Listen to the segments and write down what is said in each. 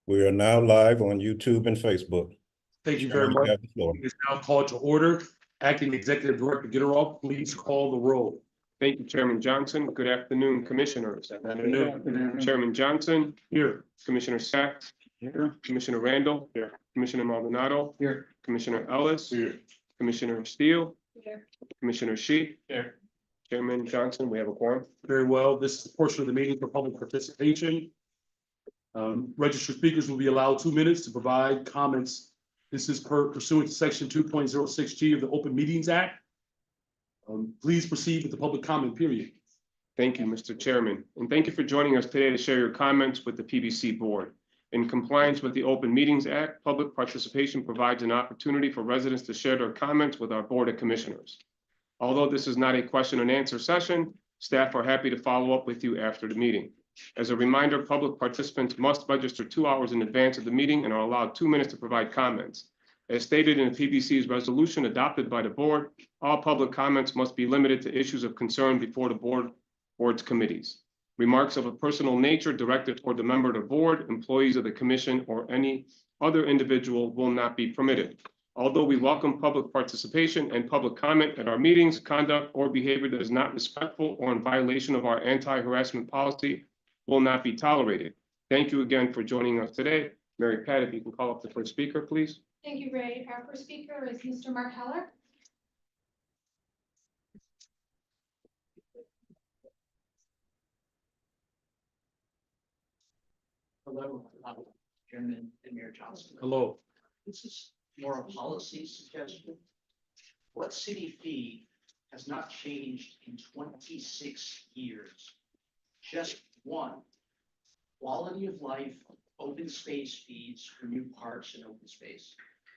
We are now live on YouTube and Facebook. Thank you very much. You have the floor. It is now called to order. Acting Executive Director Gitteroff, please call the roll. Thank you, Chairman Johnson. Good afternoon, Commissioners. Chairman Johnson. Here. Commissioner Sacks. Here. Commissioner Randall. Here. Commissioner Maldonado. Here. Commissioner Ellis. Here. Commissioner Steele. Here. Commissioner Shi. Here. Chairman Johnson, we have a quorum. Very well. This is a portion of the meeting for public participation. Registered speakers will be allowed 2 minutes to provide comments. This is pursuant to section 2.06G of the Open Meetings Act. Please proceed with the public comment period. Thank you, Mr. Chairman, and thank you for joining us today to share your comments with the PBC Board. In compliance with the Open Meetings Act, public participation provides an opportunity for residents to share their comments with our Board of Commissioners. Although this is not a question and answer session, staff are happy to follow up with you after the meeting. As a reminder, public participants must register 2 hours in advance of the meeting and are allowed 2 minutes to provide comments. As stated in the PBC's resolution adopted by the board, all public comments must be limited to issues of concern before the board's committees. Remarks of a personal nature directed toward the member of the board, employees of the commission, or any other individual will not be permitted. Although we welcome public participation and public comment at our meetings, conduct or behavior that is not respectful or in violation of our anti-harassment policy will not be tolerated. Thank you again for joining us today. Mary Pat, if you can call up the first speaker, please. Thank you, Ray. Our first speaker is Mr. Mark Heller. Hello, Chairman and Mayor Johnson. Hello. This is more a policy suggestion. What city fee has not changed in 26 years? Just one. Quality of life, open space fees for new parks and open space.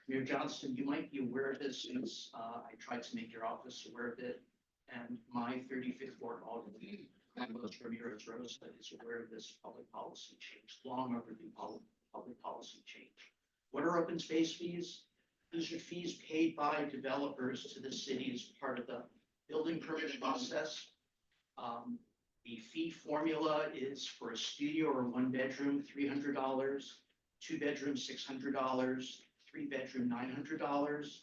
Mayor Johnson, you might be aware of this since I tried to make your office aware of it. And my 35th Ward Alderman, Ramirez Rosa, is aware of this public policy change, long overdue public policy change. What are open space fees? These are fees paid by developers to the city as part of the building permit process. The fee formula is for a studio or 1 bedroom, $300, 2 bedrooms, $600, 3 bedroom, $900,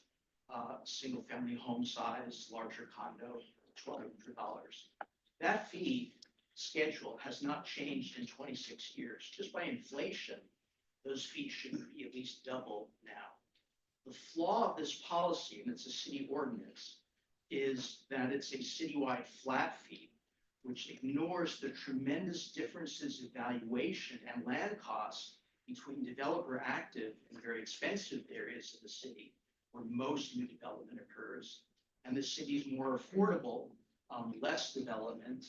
single family home size, larger condo, $1,200. That fee schedule has not changed in 26 years. Just by inflation, those fees should be at least double now. The flaw of this policy, and it's a city ordinance, is that it's a citywide flat fee, which ignores the tremendous differences in valuation and land costs between developer active and very expensive areas of the city where most new development occurs, and the city's more affordable, less development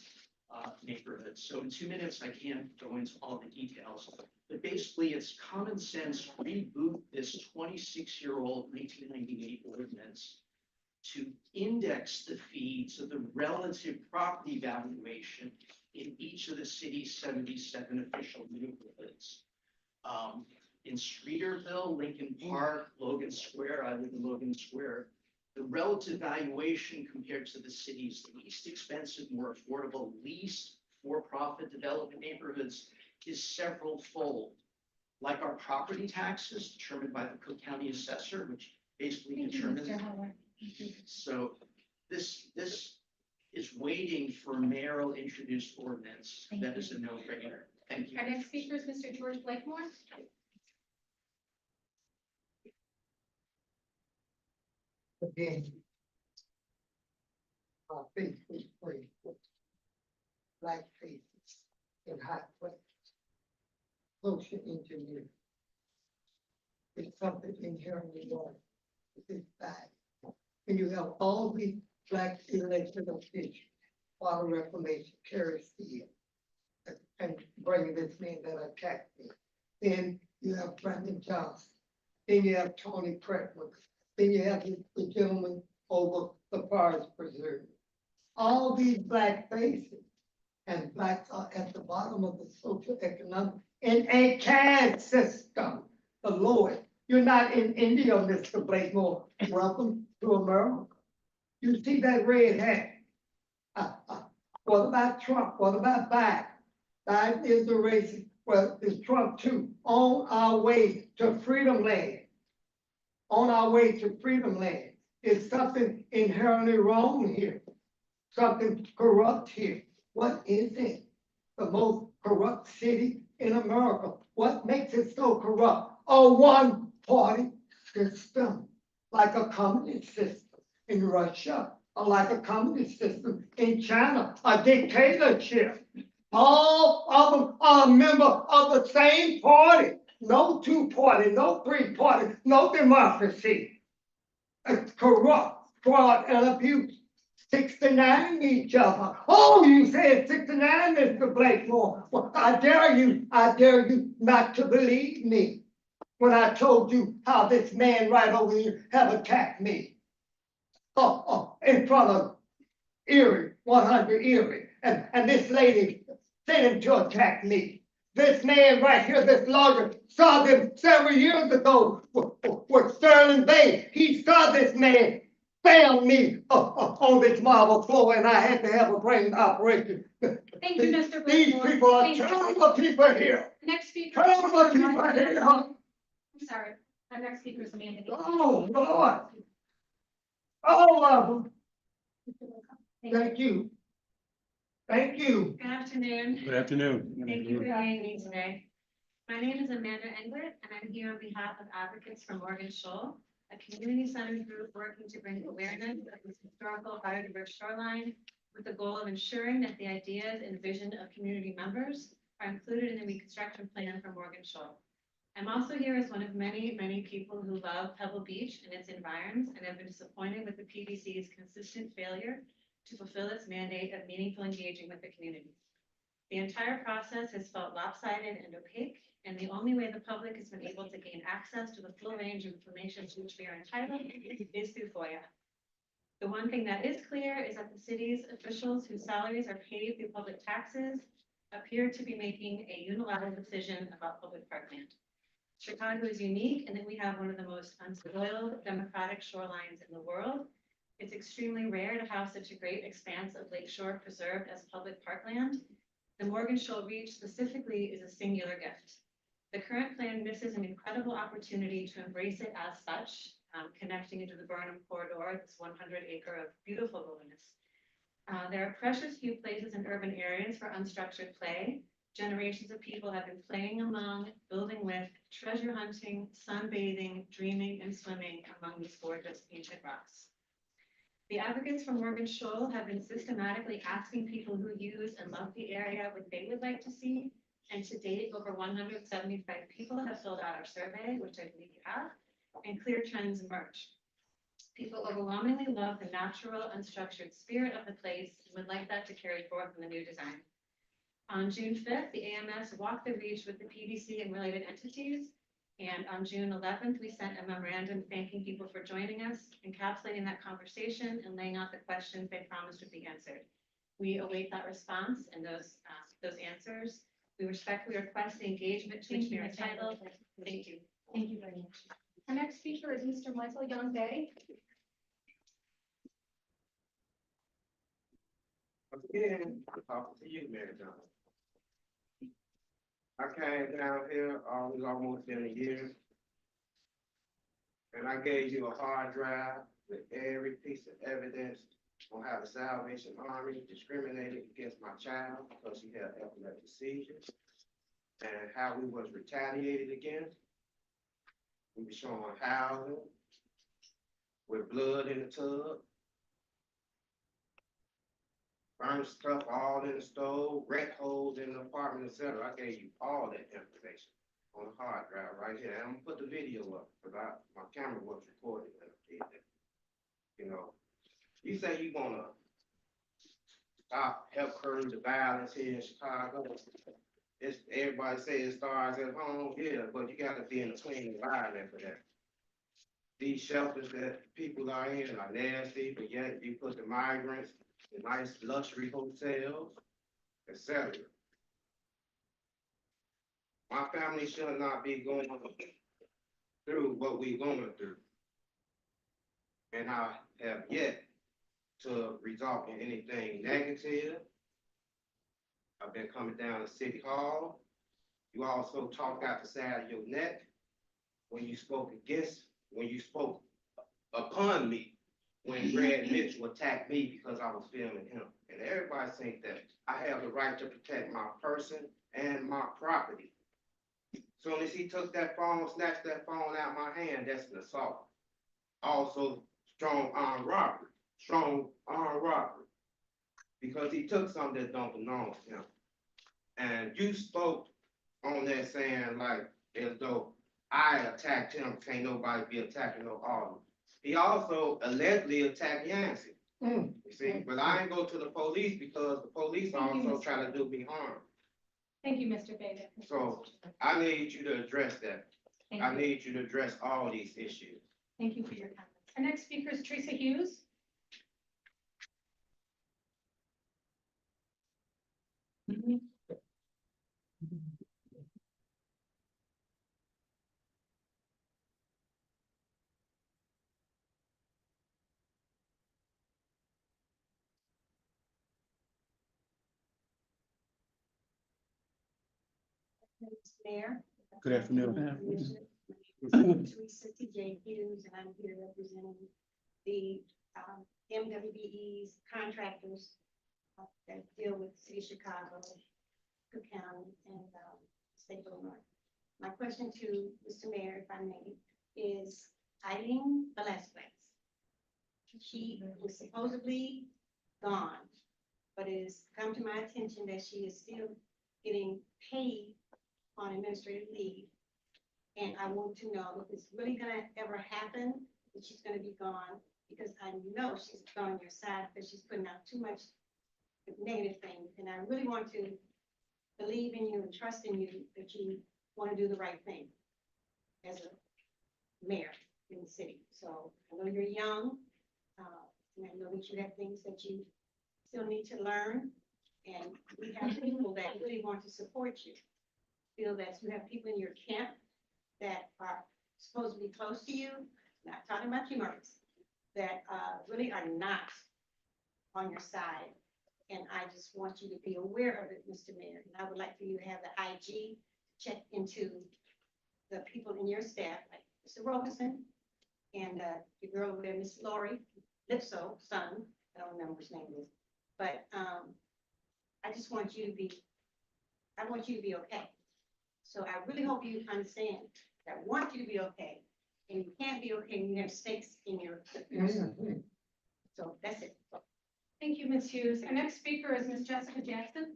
neighborhoods. So in 2 minutes, I can't go into all the details, but basically it's common sense, reboot this 26-year-old 1998 ordinance to index the fee to the relative property valuation in each of the city's 77 official neighborhoods. In Streeterville, Lincoln Park, Logan Square, I live in Logan Square, the relative valuation compared to the city's least expensive, more affordable, least for-profit development neighborhoods is several fold. Like our property taxes determined by the Cook County assessor, which basically determines. So this is waiting for a mayoral introduced ordinance. That is a no-brainer. Thank you. Our next speaker is Mr. George Blakemore. Again, our face was free, black faces in hot places. Social engineering. It's something inherently wrong with this bad. And you have all these black elected officials, water reclamation, Kerry Steele, and bringing this man that attacked me. Then you have Brandon Johnson. Then you have Tony Pretwood. Then you have the gentleman over the Forest Preserve. All these black faces, and blacks are at the bottom of the social economic in a caste system. The Lord, you're not in India, Mr. Blakemore. Welcome to America. You see that red hat? What about Trump? What about Biden? Biden is a racist. well, it's Trump too, on our way to freedom land. On our way to freedom land. Is something inherently wrong here? Something corrupt here? What is it? The most corrupt city in America. What makes it so corrupt? A one-party system, like a communist system in Russia, or like a communist system in China, a dictatorship. All of them are a member of the same party. No two-party, no three-party, no democracy. It's corrupt, fraud, and abuse. 69 each other. Oh, you said 69, Mr. Blakemore. Well, I dare you not to believe me when I told you how this man right over here have attacked me. In front of Erie, 100 Erie, and this lady sent him to attack me. This man right here, this lawyer, saw them several years ago with Sterling Bay. He saw this man found me on this marble floor, and I had to have a brain operation. Thank you, Mr. These Blakemore. people are Thank you. terrible people here. Next speaker. Terrible people here. I'm sorry. Our next speaker is Amanda. Oh, Lord. All of them. Thank you. Thank you. Thank you. Good afternoon. Good afternoon. Thank you for having me today. My name is Amanda Englert, and I'm here on behalf of Advocates for Morgan Shoal, a community-centered group working to bring awareness of this historical biodiverse shoreline with the goal of ensuring that the ideas and vision of community members are included in the reconstruction plan for Morgan Shoal. I'm also here as one of many, many people who love Pebble Beach and its environs and have been disappointed with the PBC's consistent failure to fulfill its mandate of meaningful engaging with the community. The entire process has felt lopsided and opaque, and the only way the public has been able to gain access to the full range of information to which we are entitled is through FOIA. The one thing that is clear is that the city's officials whose salaries are paid through public taxes appear to be making a unilateral decision about public parkland. Chicago is unique in that we have one of the most unspoiled democratic shorelines in the world. It's extremely rare to have such a great expanse of lakeshore preserved as public parkland. The Morgan Shoal Reach specifically is a singular gift. The current plan misses an incredible opportunity to embrace it as such, connecting into the Burnham corridor, this 100-acre of beautiful wilderness. There are precious few places in urban areas for unstructured play. Generations of people have been playing among, building with, treasure hunting, sunbathing, dreaming, and swimming among these gorgeous ancient rocks. The advocates for Morgan Shoal have been systematically asking people who use and love the area what they would like to see. And to date, over 175 people have filled out our survey, which I believe you have, and clear trends emerge. People overwhelmingly love the natural, unstructured spirit of the place and would like that to carry forth in the new design. On June 5th, the AMS walked the reach with the PBC and related entities. And on June 11th, we sent a memorandum thanking people for joining us, encapsulating that conversation and laying out the questions they promised would be answered. We await that response and those answers. We respectfully request the engagement to which we are entitled. Thank you. Thank you very much. Our next speaker is Mr. Michael Young-Day. Again, talking to you, Mary John. I came down here, it was almost been a year. And I gave you a hard drive with every piece of evidence on how the Salvation Army discriminated against my child because he had epileptic seizures. And how we was retaliated against. We were showing housing with blood in the tub. Burn stuff all in the stove, wreck holes in the apartment, etc. I gave you all that information on the hard drive right here. I'm gonna put the video up because my camera was recording when I did that. You know, you say you wanna help curb the violence here in Chicago. It's everybody say it starts at home, yeah, but you gotta be in a clean environment for that. These shelters that people are in are nasty, but yet you put the migrants in nice luxury hotels, etc. My family should not be going through what we're going through. And I have yet to result in anything negative. I've been coming down to City Hall You also talked out the side of your neck when you spoke upon me, when Greg Mitchell attacked me because I was filming him. And everybody think that I have the right to protect my person and my property. Soon as he took that phone, snatched that phone out of my hand, that's an assault. Also, strong arm robbery, because he took something that don't belong to him. And you spoke on that saying like, as though I attacked him, can't nobody be attacking no Alderman. He also allegedly attacked Yancey. You see, but I ain't go to the police because the police Thank you, also Mr. try to do me harm. Thank you, Mr. Bega. So I need you to address that. Thank I you. need you to address all these issues. Thank you for your comments. Our next speaker is Teresa Hughes. Mayor. Good afternoon. Teresa T.J. Hughes, and I'm here representing the MWBE's contractors that deal with the city of Chicago, Cook County, and state of Illinois. My question to Mr. Mayor, if I may, is Eileen Velasquez. She was supposedly gone, but it has come to my attention that she is still getting paid on administrative leave. And I want to know if it's really gonna ever happen, that she's gonna be gone, because I know she's on your side, because she's putting out too much negative things. And I really want to believe in you and trust in you that you want to do the right thing as a mayor in the city. So I know you're young, and I know that you have things that you still need to learn. And we have people that really want to support you. Feel that you have people in your camp that are supposed to be close to you, not talking about you, Maurice, that really are not on your side. And I just want you to be aware of it, Mr. Mayor. And I would like for you to have the IG check into the people in your staff, like Mr. Robeson and your girl over there, Miss Lori Lipso, son, I don't remember his name is. But I just want you to be, I want you to be okay. So I really hope you understand that I want you to be okay. And you can't be okay when you have stakes in your so that's it. Thank you, Ms. Hughes. Our next speaker is Ms. Jessica Jackson.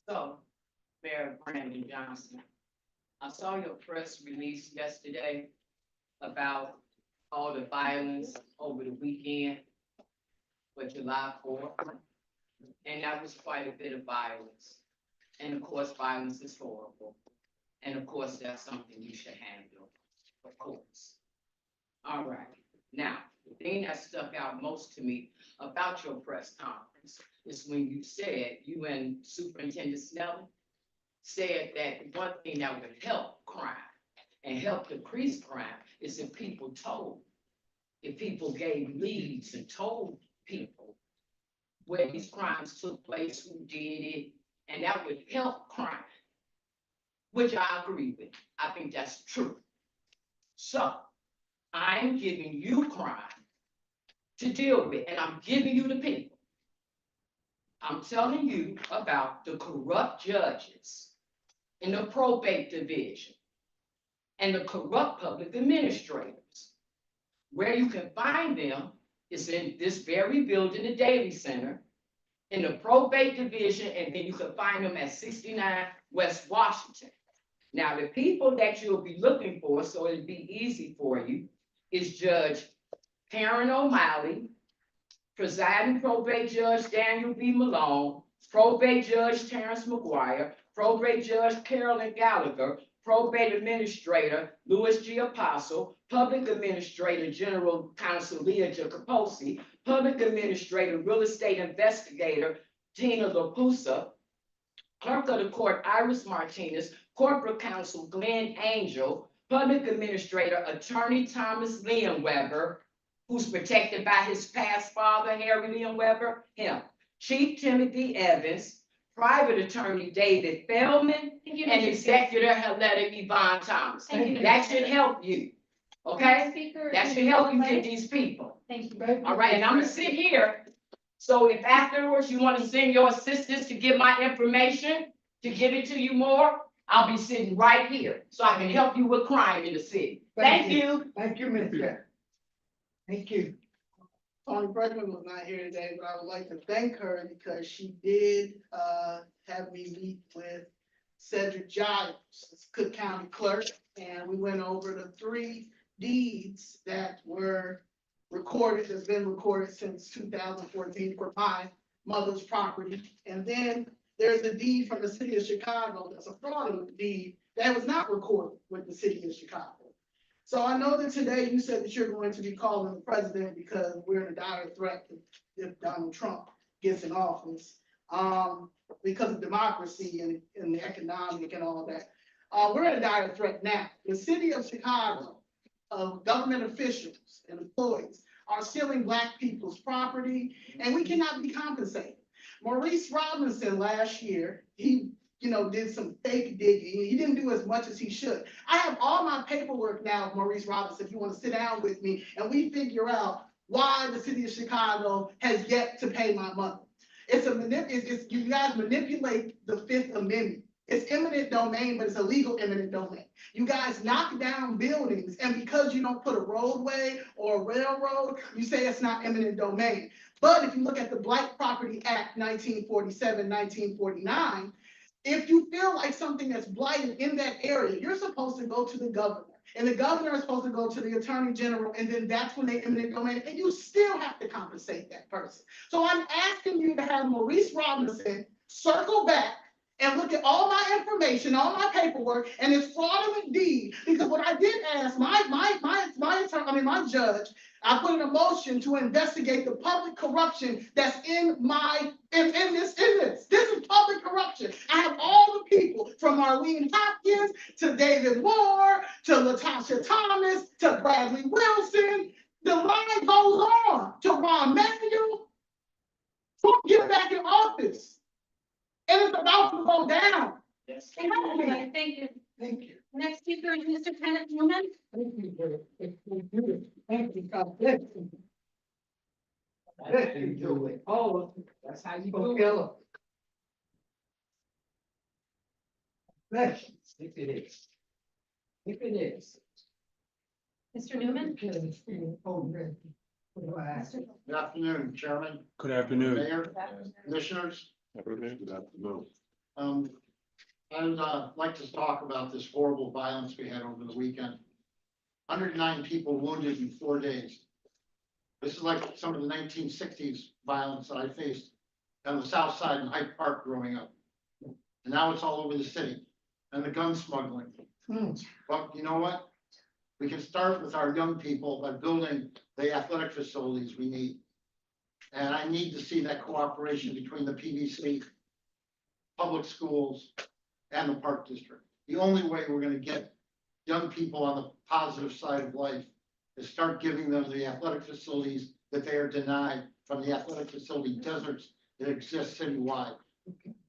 So, Mayor Brandon Johnson, I saw your press release yesterday about all the violence over the weekend for July 4th. And that was quite a bit of violence. And of course, violence is horrible. And of course, that's something you should handle, of course. All right. Now, the thing that stuck out most to me about your press conference is when you said, you and Superintendent Snelling said that one thing that would help crime and help decrease crime is if people told, if people gave leads and told people where these crimes took place, who did it, and that would help crime, which I agree with. I think that's true. So I'm giving you crime to deal with, and I'm giving you the people. I'm telling you about the corrupt judges in the probate division and the corrupt public administrators. Where you can find them is in this very building, the Daly Center, in the probate division, and then you can find them at 69 West Washington. Now, the people that you'll be looking for, so it'll be easy for you, is Judge Karen O'Malley, presiding probate judge Daniel B. Malone, probate judge Terrence McGuire, probate judge Carolyn Gallagher, probate administrator Louis G. Apostle, public administrator General Counsel Leah Jacoposi, public administrator real estate investigator Tina LaPusa, clerk of the court Iris Martinez, corporate counsel Glenn Angel, public administrator attorney Thomas Liam Weber, who's protected by his past father, Harry Liam Weber, him. Chief Timothy Evans, private attorney David Feldman, Thank you, and Mr. executor Heletta Yvonne Thomas. Thank you. That should help you, okay? Speaker. That should help you get these people. Thank you. All right, and I'm gonna sit here. So if afterwards you wanna send your assistants to get my information, to give it to you more, I'll be sitting right here, so I can help you with crime in the city. Thank you. Thank you, Ms. Jackson. Thank you. Tony Bregman was not here today, but I would like to thank her because she did have me meet with Cedric Giles, Cook County Clerk, and we went over the 3 deeds that were recorded, that's been recorded since 2014 for my mother's property. And then there's a deed from the city of Chicago that's a fraudulent deed that was not recorded with the city of Chicago. So I know that today you said that you're going to be calling the president because we're in a dire threat if Donald Trump gets in office, because of democracy and the economic and all that. We're in a dire threat now. The city of Chicago, government officials and employees are stealing Black people's property, and we cannot be compensated. Maurice Robinson last year, he did some fake digging. He didn't do as much as he should. I have all my paperwork now, Maurice Robinson, if you want to sit down with me and we figure out why the city of Chicago has yet to pay my money. You guys manipulate the Fifth Amendment. It's eminent domain, but it's a legal eminent domain. You guys knock down buildings, and because you don't put a roadway or a railroad, you say it's not eminent domain. But if you look at the Black Property Act 1947, 1949, if you feel like something that's blighted in that area, you're supposed to go to the governor. And the governor is supposed to go to the attorney general, and then that's when they eminent domain, and you still have to compensate that person. So I'm asking you to have Maurice Robinson circle back and look at all my information, all my paperwork, and this fraudulent deed. Because what I did ask my judge, I put in a motion to investigate the public corruption that's in this. This is public corruption. I have all the people from Marlene Hopkins to David Moore to LaTasha Thomas to Bradley Wilson. The line goes on to Ron Manuel. Trump get back in office. And it's about to go down. Yes. Thank you. Thank you. Next speaker is Mr. Kenneth Newman. Thank you, brother. Thank you, God bless you. Bless you, Joey. All of you. That's how you Oh, do it. Ella. Bless you. If it is. If it is. Mr. Newman. Good afternoon, Chairman, Good afternoon. Mayor, Commissioners. I'd like to talk about this horrible violence we had over the weekend. 109 people wounded in 4 days. This is like some of the 1960s violence that I faced on the south side in Hyde Park growing up. And now it's all over the city, and the gun smuggling. But you know what? We can start with our young people by building the athletic facilities we need. And I need to see that cooperation between the PBC, public schools, and the Park District. The only way we're going to get young people on the positive side of life is start giving them the athletic facilities that they are denied from the athletic facility deserts that exist citywide.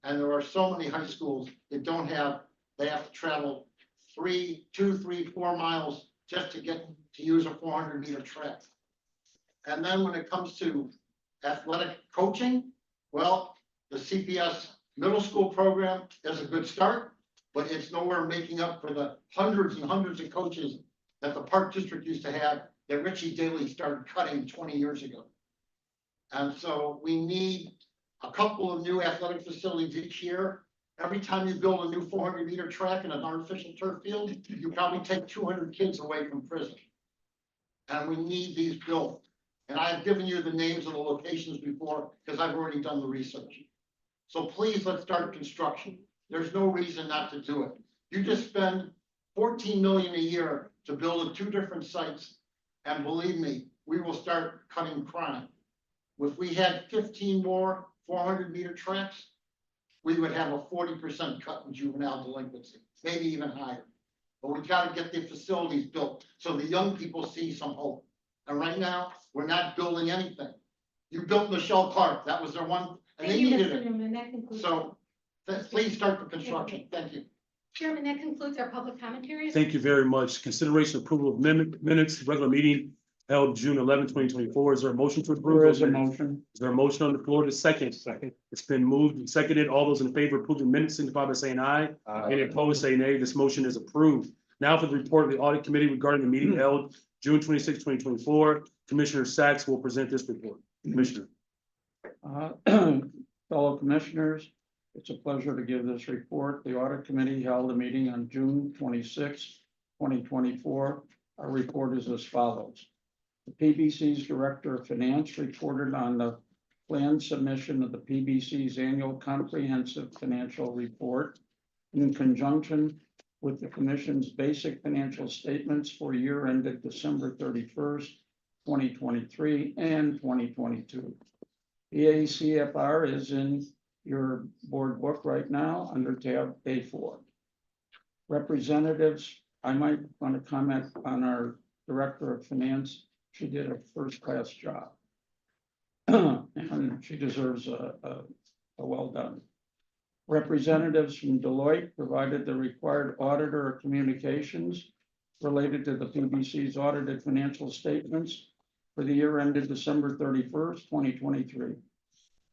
And there are so many high schools that don't have, they have to travel 2, 3, 4 miles just to get to use a 400-meter track. And then when it comes to athletic coaching, well, the CPS middle school program is a good start, but it's nowhere making up for the hundreds and hundreds of coaches that the Park District used to have that Richie Daley started cutting 20 years ago. And so we need a couple of new athletic facilities each year. Every time you build a new 400-meter track in an artificial turf field, you probably take 200 kids away from prison. And we need these built. And I've given you the names of the locations before because I've already done the research. So please, let's start construction. There's no reason not to do it. You just spend 14 million a year to build 2 different sites. And believe me, we will start cutting crime. If we had 15 more 400-meter tracks, we would have a 40% cut in juvenile delinquency, maybe even higher. But we gotta get the facilities built so the young people see some hope. And right now, we're not building anything. You built Michelle Clark, that was their one, and they needed it. Chairman, that concludes. So, please start the construction, thank you. Chairman, that concludes our public commentary. Thank you very much. Consideration approval of minutes, regular meeting held June 11, 2024. Is there a motion to approve? There is a those minutes? motion. Is there a motion on the floor to second? Second. It's been moved and seconded. All those in favor of approving minutes signify by saying aye. Any opposed, say nay. This motion is approved. Now for the report of the audit committee regarding the meeting held June 26, 2024. Commissioner Sacks will present this report. Commissioner. Fellow commissioners, it's a pleasure to give this report. The audit committee held a meeting on June 26, 2024. Our report is as follows. The PBC's Director of Finance reported on the planned submission of the PBC's annual comprehensive financial report in conjunction with the Commission's basic financial statements for year ended December 31st, 2023 and 2022. The ACFR is in your board book right now under tab A4. Representatives, I might want to comment on our Director of Finance. She did a first-class job. And she deserves a well done. Representatives from Deloitte provided the required auditor communications related to the PBC's audited financial statements for the year ended December 31st, 2023.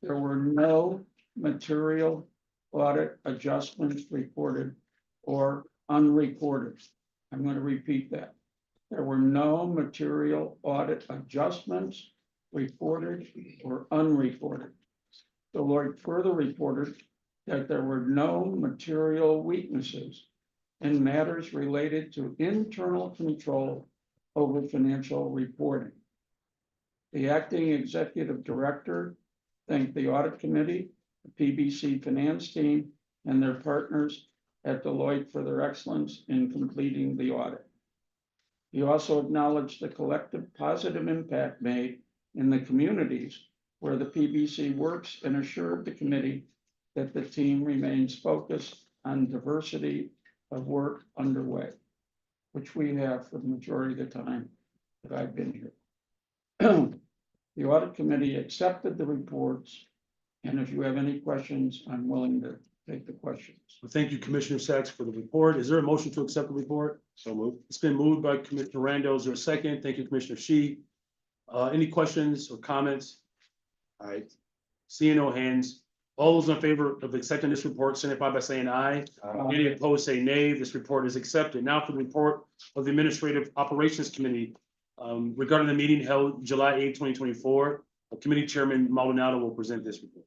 There were no material audit adjustments reported or unreported. I'm going to repeat that. There were no material audit adjustments reported or unreported. Deloitte further reported that there were no material weaknesses in matters related to internal control over financial reporting. The acting executive director thanked the audit committee, the PBC finance team, and their partners at Deloitte for their excellence in completing the audit. He also acknowledged the collective positive impact made in the communities where the PBC works and assured the committee that the team remains focused on diversity of work underway, which we have for the majority of the time that I've been here. The audit committee accepted the reports, and if you have any questions, I'm willing to take the questions. Well, thank you, Commissioner Sacks, for the report. Is there a motion to accept the report? So moved. It's been moved by Commissioner Rando. Is there a second? Thank you, Commissioner Shi. Any questions or comments? All right. Seeing no hands. All those in favor of accepting this report signify by saying aye. Any opposed, say nay. This report is accepted. Now for the report of the Administrative Operations Committee regarding the meeting held July 8, 2024. Committee Chairman Maldonado will present this report.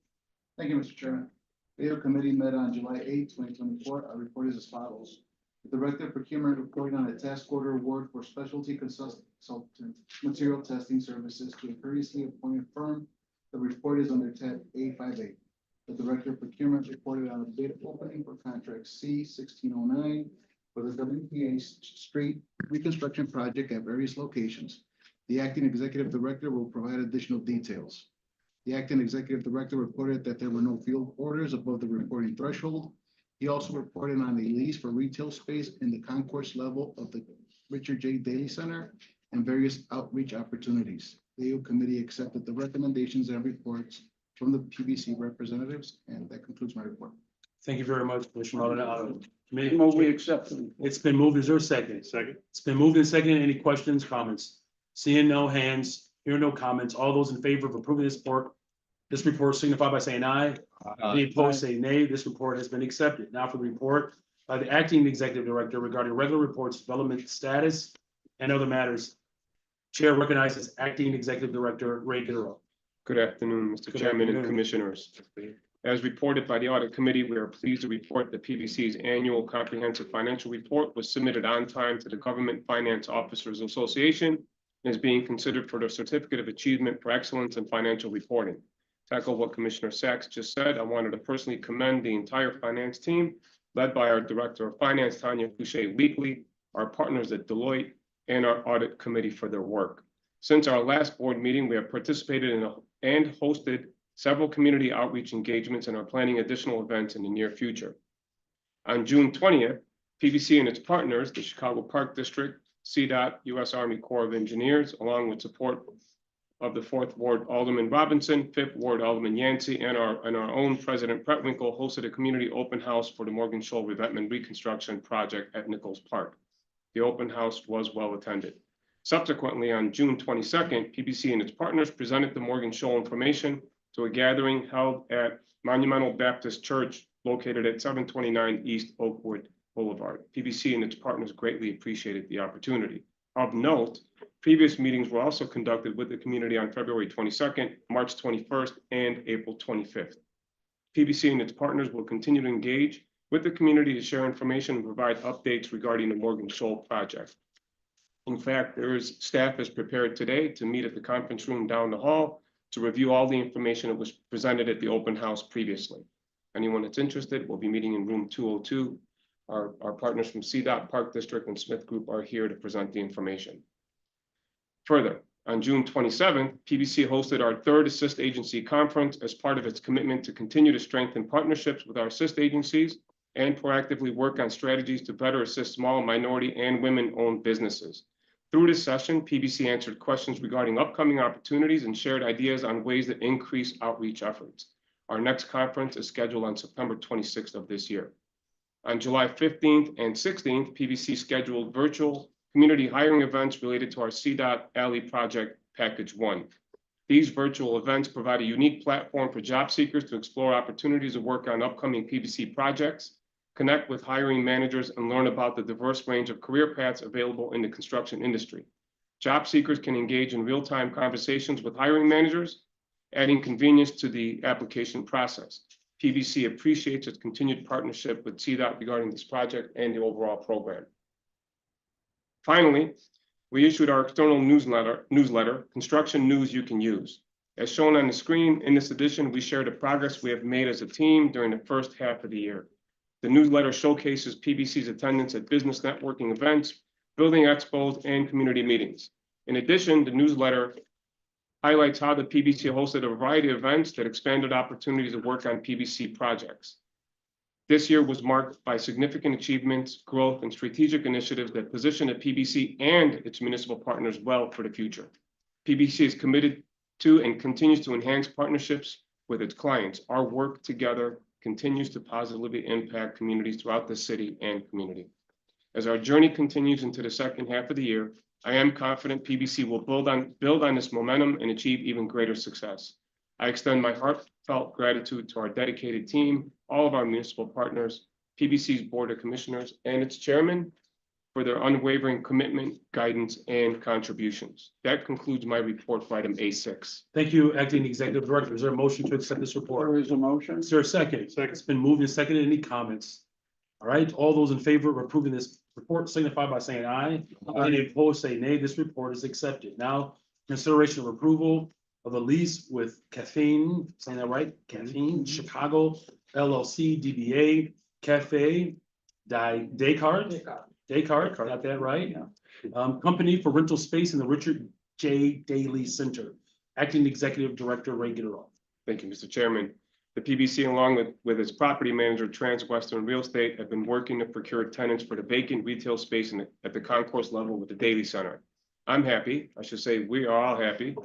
Thank you, Mr. Chairman. The committee met on July 8, 2024. Our report is as follows. The Director of Procurement reported on a task order award for specialty consultant material testing services to a previously appointed firm. The report is under tab A58. The Director of Procurement reported on a bid opening for contract C-1609 for the WPA Street reconstruction project at various locations. The acting executive director will provide additional details. The acting executive director reported that there were no field orders above the reporting threshold. He also reported on a lease for retail space in the concourse level of the Richard J. Daley Center and various outreach opportunities. The AO committee accepted the recommendations and reports from the PBC representatives, and that concludes my report. Thank you very much, Commissioner Maldonado. Committee, We accept them. it's been moved. Is there a second? Second. It's been moved and seconded. Any questions, comments? Seeing no hands, hearing no comments. All those in favor of approving this report signify by saying aye. Any opposed, say nay. This report has been accepted. Now for the report by the acting executive director regarding regular reports, development status, and other matters. Chair recognizes acting executive director Ray Guerrero. Good afternoon, Mr. Good Chairman and afternoon. Commissioners. As reported by the Audit Committee, we are pleased to report that PBC's annual comprehensive financial report was submitted on time to the Government Finance Officers Association and is being considered for the Certificate of Achievement for Excellence in Financial Reporting. To echo what Commissioner Sacks just said, I wanted to personally commend the entire finance team led by our Director of Finance, Tanya Couchet Weekly, our partners at Deloitte, and our Audit Committee for their work. Since our last board meeting, we have participated in and hosted several community outreach engagements and are planning additional events in the near future. On June 20th, PBC and its partners, the Chicago Park District, CDOT, U.S. Army Corps of Engineers, along with support of the 4th Ward Alderman Robinson, 5th Ward Alderman Yancey, and our own President Pretwinkle, hosted a community open house for the Morgan Shoal Revetment Reconstruction Project at Nichols Park. The open house was well attended. Subsequently, on June 22nd, PBC and its partners presented the Morgan Shoal information to a gathering held at Monumental Baptist Church located at 729 East Oakwood Boulevard. PBC and its partners greatly appreciated the opportunity. Of note, previous meetings were also conducted with the community on February 22nd, March 21st, and April 25th. PBC and its partners will continue to engage with the community to share information and provide updates regarding the Morgan Shoal project. In fact, staff is prepared today to meet at the conference room down the hall to review all the information that was presented at the open house previously. Anyone that's interested will be meeting in room 202. Our partners from CDOT, Park District, and Smith Group are here to present the information. Further, on June 27th, PBC hosted our 3rd Assist Agency Conference as part of its commitment to continue to strengthen partnerships with our assist agencies and proactively work on strategies to better assist small, minority, and women-owned businesses. Through this session, PBC answered questions regarding upcoming opportunities and shared ideas on ways that increase outreach efforts. Our next conference is scheduled on September 26th of this year. On July 15th and 16th, PBC scheduled virtual community hiring events related to our CDOT Alley Project Package 1. These virtual events provide a unique platform for job seekers to explore opportunities to work on upcoming PBC projects, connect with hiring managers, and learn about the diverse range of career paths available in the construction industry. Job seekers can engage in real-time conversations with hiring managers, adding convenience to the application process. PBC appreciates its continued partnership with CDOT regarding this project and the overall program. Finally, we issued our external newsletter, Construction News You Can Use. As shown on the screen, in this edition, we share the progress we have made as a team during the first half of the year. The newsletter showcases PBC's attendance at business networking events, building expos, and community meetings. In addition, the newsletter highlights how the PBC hosted a variety of events that expanded opportunities to work on PBC projects. This year was marked by significant achievements, growth, and strategic initiatives that position the PBC and its municipal partners well for the future. PBC is committed to and continues to enhance partnerships with its clients. Our work together continues to positively impact communities throughout the city and community. As our journey continues into the second half of the year, I am confident PBC will build on this momentum and achieve even greater success. I extend my heartfelt gratitude to our dedicated team, all of our municipal partners, PBC's Board of Commissioners, and its chairman for their unwavering commitment, guidance, and contributions. That concludes my report for item A6. Thank you, Acting Executive Director. Is there a motion to accept this report? There is a motion. Is there a second? Second. It's been moved and seconded. Any comments? All right, all those in favor of approving this report signify by saying aye. Any opposed, say nay. This report is accepted. Now, consideration of approval of a lease with Caffeine, saying that right? Caffeine Chicago LLC DBA Cafe Descartes, got that right? Company for rental space in the Richard J. Daley Center. Acting Executive Director Ray Gitterall. Thank you, Mr. Chairman. The PBC, along with its property manager, Transwestern Real Estate, have been working to procure tenants for the vacant retail space at the concourse level with the Daley Center. I'm happy, I should say we are all happy,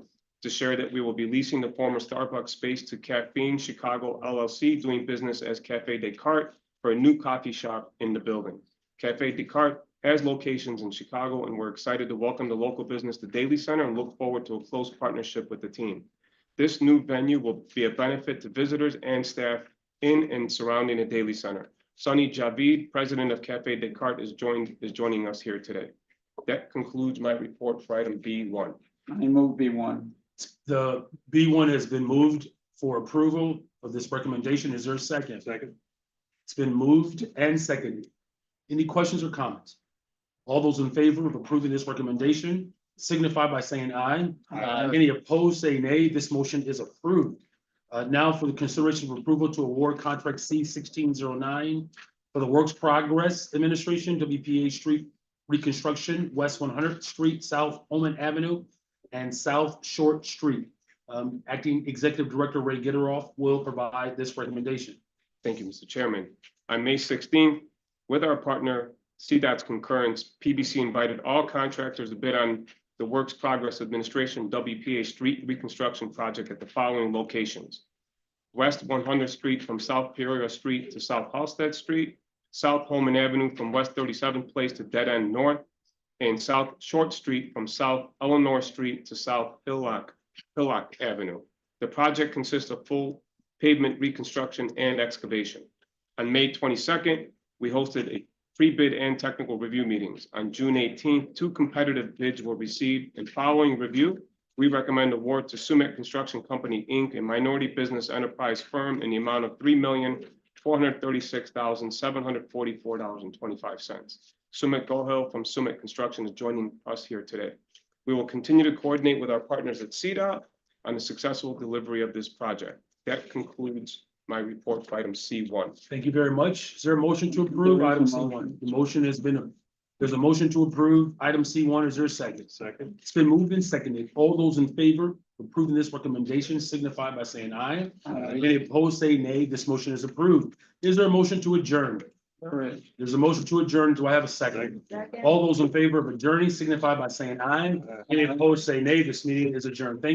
to share that we will be leasing the former Starbucks space to Caffeine Chicago LLC, doing business as Cafe Descartes, for a new coffee shop in the building. Cafe Descartes has locations in Chicago, and we're excited to welcome the local business to Daley Center and look forward to a close partnership with the team. This new venue will be a benefit to visitors and staff in and surrounding the Daley Center. Sunny Javid, president of Cafe Descartes, is joining us here today. That concludes my report for item B1. I move B1. The B1 has been moved for approval of this recommendation. Is there a second? Second. It's been moved and seconded. Any questions or comments? All those in favor of approving this recommendation signify by saying aye. Aye. Any opposed, say nay. This motion is approved. Now for the consideration of approval to award contract C 1609 For the Works Progress Administration, WPA Street Reconstruction, West 100th Street, South Holman Avenue, and South Short Street. Acting Executive Director Ray Gitteroff will provide this recommendation. Thank you, Mr. Chairman. On May 16th, with our partner CDOT's concurrence, PBC invited all contractors to bid on the Works Progress Administration WPA Street Reconstruction Project at the following locations: West 100th Street from South Peoria Street to South Halsted Street, South Holman Avenue from West 37th Place to Dead End North, and South Short Street from South Eleanor Street to South Hillock Avenue. The project consists of full pavement reconstruction and excavation. On May 22nd, we hosted a pre-bid and technical review meetings. On June 18th, 2 competitive bids were received, and following review, we recommend award to Summit Construction Company, Inc., a minority business enterprise firm, in the amount of $3,436,744.25. Sumit Gohil from Summit Construction is joining us here today. We will continue to coordinate with our partners at CDOT on the successful delivery of this project. That concludes my report for item C1. Thank you very much. Is there a motion to approve There is a item motion. C1? The motion has been, there's a motion to approve item C1. Is there a second? Second. It's been moved and seconded. All those in favor of approving this recommendation signify by saying aye. Any opposed, say nay. This motion is approved. Is there a motion to adjourn? There is. There's a motion to adjourn. Do I have a second? All those in favor of adjourning signify by saying aye. Any opposed, say nay. This meeting is adjourned. Thank you.